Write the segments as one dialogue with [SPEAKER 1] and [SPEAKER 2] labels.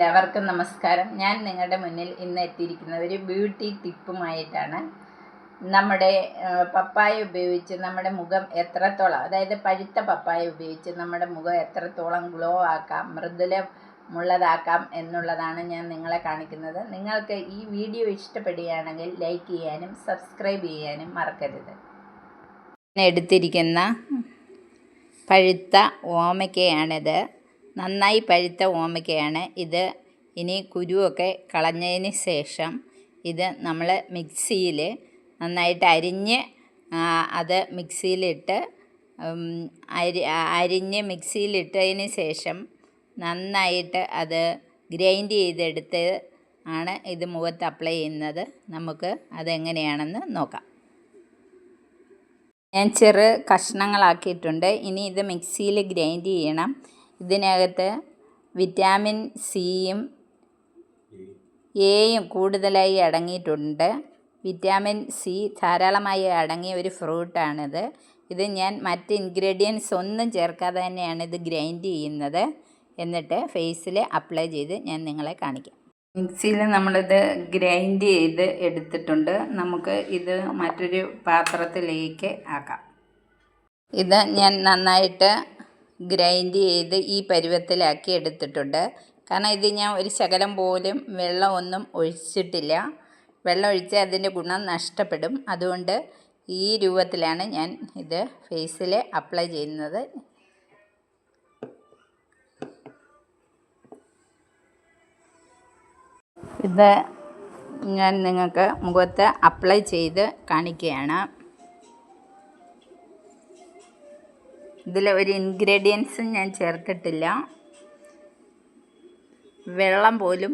[SPEAKER 1] എല്ലാവർക്കും നമസ്കാരം. ഞാൻ നിങ്ങളുടെ മുന്നിൽ ഇന്ന് എത്തിയിരിക്കുന്നത് ഒരു ബ്യൂട്ടി ടിപ്പുമായിട്ടാണ്. നമ്മുടെ പപ്പായ ഉപയോഗിച്ച് നമ്മുടെ മുഖം എത്രത്തോളം, അതായത് പഴുത്ത പപ്പായ ഉപയോഗിച്ച് നമ്മുടെ മുഖം എത്രത്തോളം ഗ്ലോ ആക്കാം, മൃദുലമുള്ളതാക്കാം എന്നുള്ളതാണ് ഞാൻ നിങ്ങളെ കാണിക്കുന്നത്. നിങ്ങൾക്ക് ഈ വീഡിയോ ഇഷ്ടപ്പെടുകയാണെങ്കിൽ ലൈക്ക് ചെയ്യാനും സബ്സ്ക്രൈബ് ചെയ്യാനും മറക്കരുത്. എടുത്തിരിക്കുന്ന പഴുത്ത ഓമയ്ക്കയാണിത്. നന്നായി പഴുത്ത ഓമയ്ക്കയാണ് ഇത്. ഇനി കുരുവൊക്കെ കളഞ്ഞതിന് ശേഷം ഇത് നമ്മൾ മിക്സിയിൽ നന്നായിട്ട് അരിഞ്ഞ് അത് മിക്സിയിലിട്ട് മിക്സിയിലിട്ടതിന് ശേഷം നന്നായിട്ട് അത് ഗ്രൈൻഡ് ചെയ്തെടുത്ത് ആണ് ഇത് മുഖത്ത് അപ്ലൈ ചെയ്യുന്നത്. നമുക്ക് അതെങ്ങനെയാണെന്ന് നോക്കാം. ഞാൻ ചെറു കഷ്ണങ്ങളാക്കിയിട്ടുണ്ട്. ഇനി ഇത് മിക്സിയിൽ ഗ്രൈൻഡ് ചെയ്യണം. ഇതിനകത്ത് വിറ്റാമിൻ സിയും എയും കൂടുതലായി അടങ്ങിയിട്ടുണ്ട്. വിറ്റാമിൻ സി ധാരാളമായി അടങ്ങിയ ഒരു ഫ്രൂട്ടാണിത്. ഇത് ഞാൻ മറ്റ് ഇൻഗ്രീഡിയൻസ് ഒന്നും ചേർക്കാതെ തന്നെയാണ് ഇത് ഗ്രൈൻഡ് ചെയ്യുന്നത്. എന്നിട്ട് ഫേസിൽ അപ്ലൈ ചെയ്ത് ഞാൻ നിങ്ങളെ കാണിക്കാം. മിക്സിയിൽ നമ്മളിത് ഗ്രൈൻഡ് ചെയ്ത് എടുത്തിട്ടുണ്ട്. നമുക്ക് ഇത് മറ്റൊരു പാത്രത്തിലേക്ക് ആക്കാം. ഇത് ഞാൻ നന്നായിട്ട് ഗ്രൈൻഡ് ചെയ്ത് ഈ പരുവത്തിലാക്കി എടുത്തിട്ടുണ്ട്. കാരണം ഇത് ഞാൻ ഒരു ശകലം പോലും വെള്ളമൊന്നും ഒഴിച്ചിട്ടില്ല. വെള്ളം ഒഴിച്ചാൽ അതിൻ്റെ ഗുണം നഷ്ടപ്പെടും. അതുകൊണ്ട് ഈ രൂപത്തിലാണ് ഞാൻ ഇത് ഫേസിൽ അപ്ലൈ ചെയ്യുന്നത്. ഇത് ഞാൻ നിങ്ങൾക്ക് മുഖത്ത് അപ്ലൈ ചെയ്ത് കാണിക്കുകയാണ്. ഇതിൽ ഒരു ഇൻഗ്രീഡിയൻസും ഞാൻ ചേർത്തിട്ടില്ല. വെള്ളം പോലും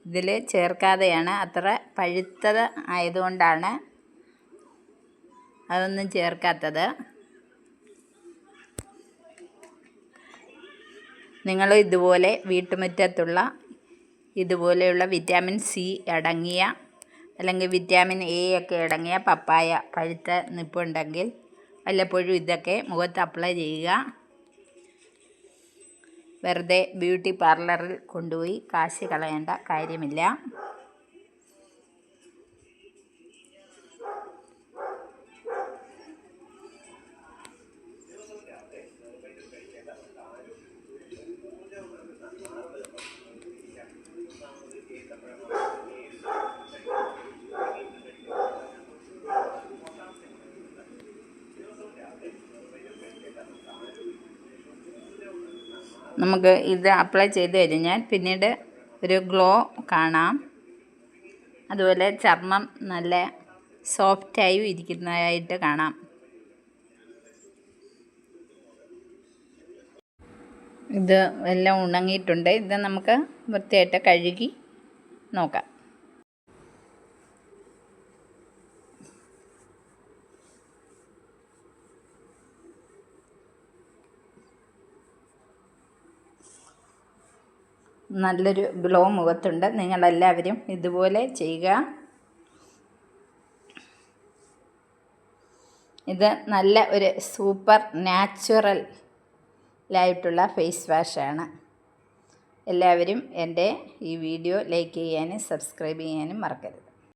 [SPEAKER 1] ഇതിൽ ചേർക്കാതെയാണ്. അത്ര പഴുത്തത് ആയതുകൊണ്ടാണ് അതൊന്നും ചേർക്കാത്തത്. നിങ്ങൾ ഇതുപോലെ വീട്ടുമുറ്റത്തുള്ള ഇതുപോലെയുള്ള വിറ്റാമിൻ സി അടങ്ങിയ അല്ലെങ്കിൽ വിറ്റാമിൻ എ ഒക്കെ അടങ്ങിയ പപ്പായ പഴുത്ത നിൽപ്പുണ്ടെങ്കിൽ വല്ലപ്പോഴും ഇതൊക്കെ മുഖത്ത് അപ്ലൈ ചെയ്യുക. വെറുതെ ബ്യൂട്ടി പാർലറിൽ കൊണ്ടുപോയി കാശ് കളയേണ്ട കാര്യമില്ല. നമുക്ക് ഇത് അപ്ലൈ ചെയ്ത് കഴിഞ്ഞാൽ പിന്നീട് ഒരു ഗ്ലോ കാണാം. അതുപോലെ ചർമ്മം നല്ല സോഫ്റ്റായി ഇരിക്കുന്നതായിട്ട് കാണാം. ഇത് എല്ലാം ഉണങ്ങിയിട്ടുണ്ട്. ഇത് നമുക്ക് വൃത്തിയായിട്ട് കഴുകി നോക്കാം. നല്ലൊരു ഗ്ലോ മുഖത്തുണ്ട്. നിങ്ങളെല്ലാവരും ഇതുപോലെ ചെയ്യുക. ഇത് നല്ല ഒരു സൂപ്പർ നാച്ചുറലായിട്ടുള്ള ഫേസ് വാഷാണ്. എല്ലാവരും എൻ്റെ ഈ വീഡിയോ ലൈക്ക് ചെയ്യാനും സബ്സ്ക്രൈബ് ചെയ്യാനും മറക്കരുത്.